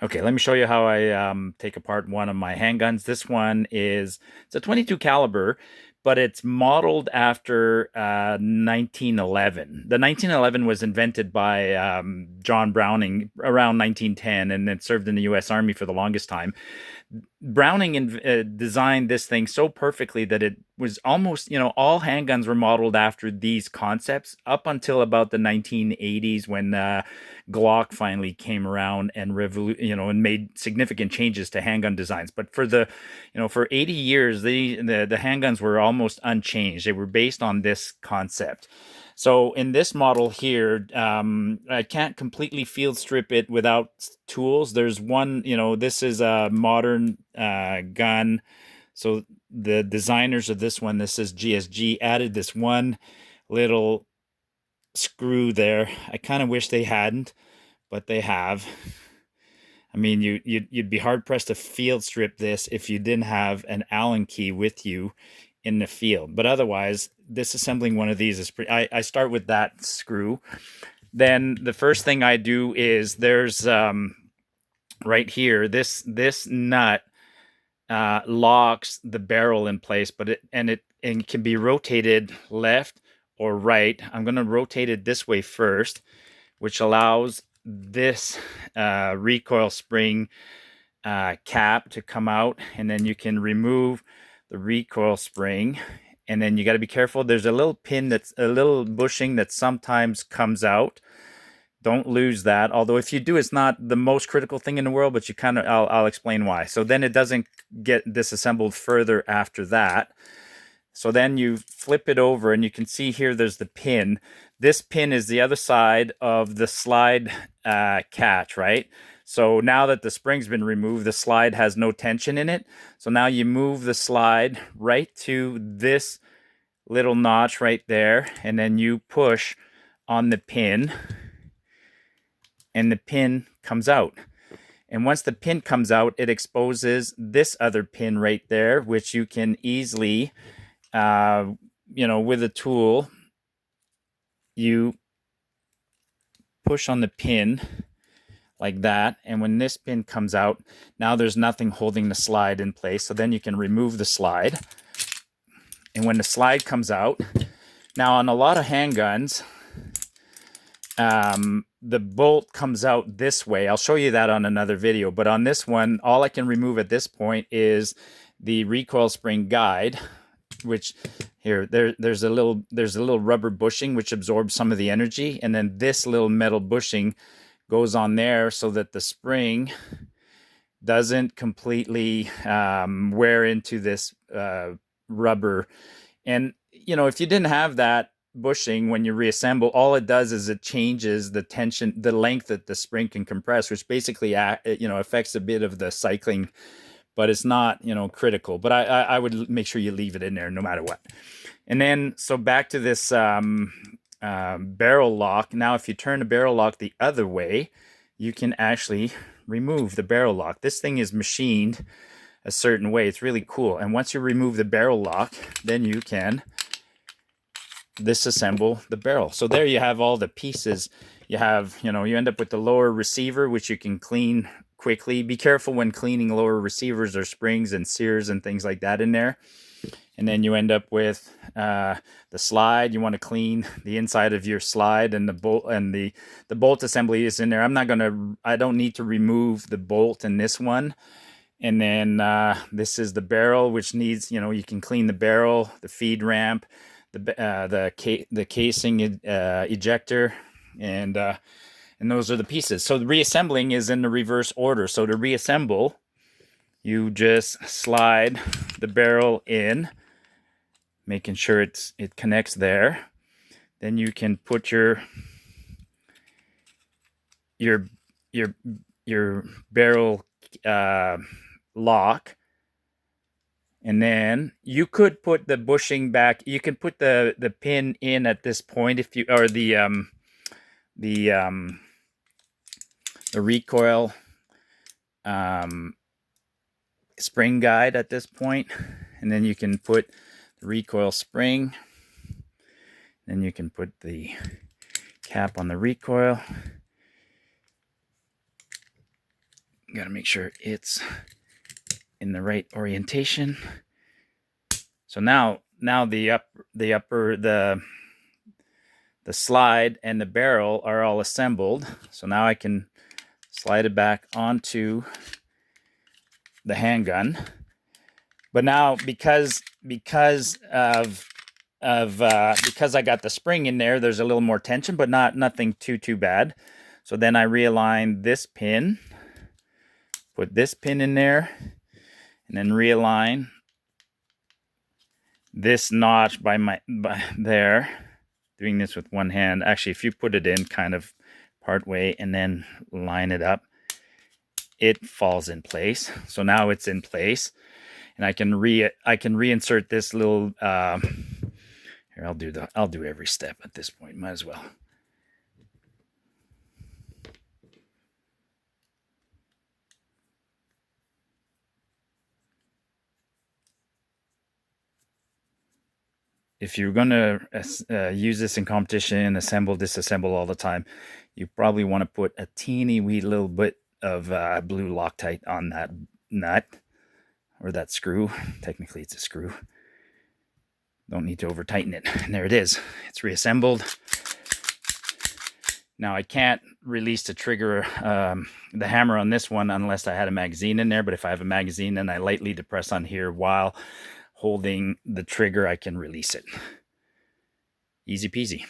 Okay, let me show you how I take apart one of my handguns. This one it's a 22 caliber, but it's modeled after 1911. The 1911 was invented by John Browning around 1910, and it served in the U.S. Army for the longest time. Browning designed this thing so perfectly that it was almost, all handguns were modeled after these concepts up until about the 1980s when Glock finally came around and and made significant changes to handgun designs. But for 80 years, the handguns were almost unchanged. They were based on this concept. So in this model here, I can't completely field strip it without tools. There's one, this is a modern gun. So the designers of this one, this is GSG, added this one little screw there. I kind of wish they hadn't, but they have. I mean, you'd be hard pressed to field strip this if you didn't have an Allen key with you in the field. But otherwise, disassembling one of these is pretty. I start with that screw. Then the first thing I do is there's right here this nut locks the barrel in place, but it can be rotated left or right. I'm going to rotate it this way first, which allows this recoil spring cap to come out, and then you can remove the recoil spring. And then you got to be careful. There's a little pin that's a little bushing that sometimes comes out. Don't lose that. Although if you do, it's not the most critical thing in the world, but I'll explain why. So then it doesn't get disassembled further after that. So then you flip it over and you can see here there's the pin. This pin is the other side of the slide catch, right? So now that the spring's been removed, the slide has no tension in it. So now you move the slide right to this little notch right there, and then you push on the pin, and the pin comes out. And once the pin comes out, it exposes this other pin right there, which you can easily, with a tool, you push on the pin like that. And when this pin comes out, now there's nothing holding the slide in place. So then you can remove the slide. And when the slide comes out, now on a lot of handguns, the bolt comes out this way. I'll show you that on another video. But on this one, all I can remove at this point is the recoil spring guide, which here there's a little rubber bushing which absorbs some of the energy, and then this little metal bushing goes on there so that the spring doesn't completely wear into this rubber. And if you didn't have that bushing when you reassemble, all it does is it changes the tension, the length that the spring can compress, which basically affects a bit of the cycling, but it's not critical. But I would make sure you leave it in there no matter what. And then so back to this barrel lock. Now if you turn the barrel lock the other way, you can actually remove the barrel lock. This thing is machined a certain way. It's really cool. And once you remove the barrel lock, then you can disassemble the barrel. So there you have all the pieces. You have, you end up with the lower receiver, which you can clean quickly. Be careful when cleaning lower receivers or springs and sears and things like that in there. And then you end up with the slide. You want to clean the inside of your slide, and the bolt, and the bolt assembly is in there. I don't need to remove the bolt in this one. And then this is the barrel, which needs, you can clean the barrel, the feed ramp, the casing ejector, and those are the pieces. So the reassembling is in the reverse order. So to reassemble, you just slide the barrel in, making sure it connects there. Then you can put your barrel lock, and then you could put the bushing back. You can put the pin in at this point if you, or the recoil spring guide at this point, and then you can put the recoil spring. Then you can put the cap on the recoil. Got to make sure it's in the right orientation. So now the slide and the barrel are all assembled. So now I can slide it back onto the handgun. But now because I got the spring in there, there's a little more tension, but nothing too bad. So then I realign this pin, put this pin in there, and then realign this notch by there. Doing this with one hand. Actually, if you put it in kind of part way and then line it up, it falls in place. So now it's in place, and I can reinsert this little. Here, I'll do every step at this point. Might as well. If you're going to use this in competition, assemble, disassemble all the time, you probably want to put a teeny wee little bit of blue Loctite on that nut or that screw. Technically, it's a screw. Don't need to over tighten it. And there it is. It's reassembled. Now I can't release the trigger, the hammer on this one unless I had a magazine in there. But if I have a magazine and I lightly depress on here while holding the trigger, I can release it. Easy peasy.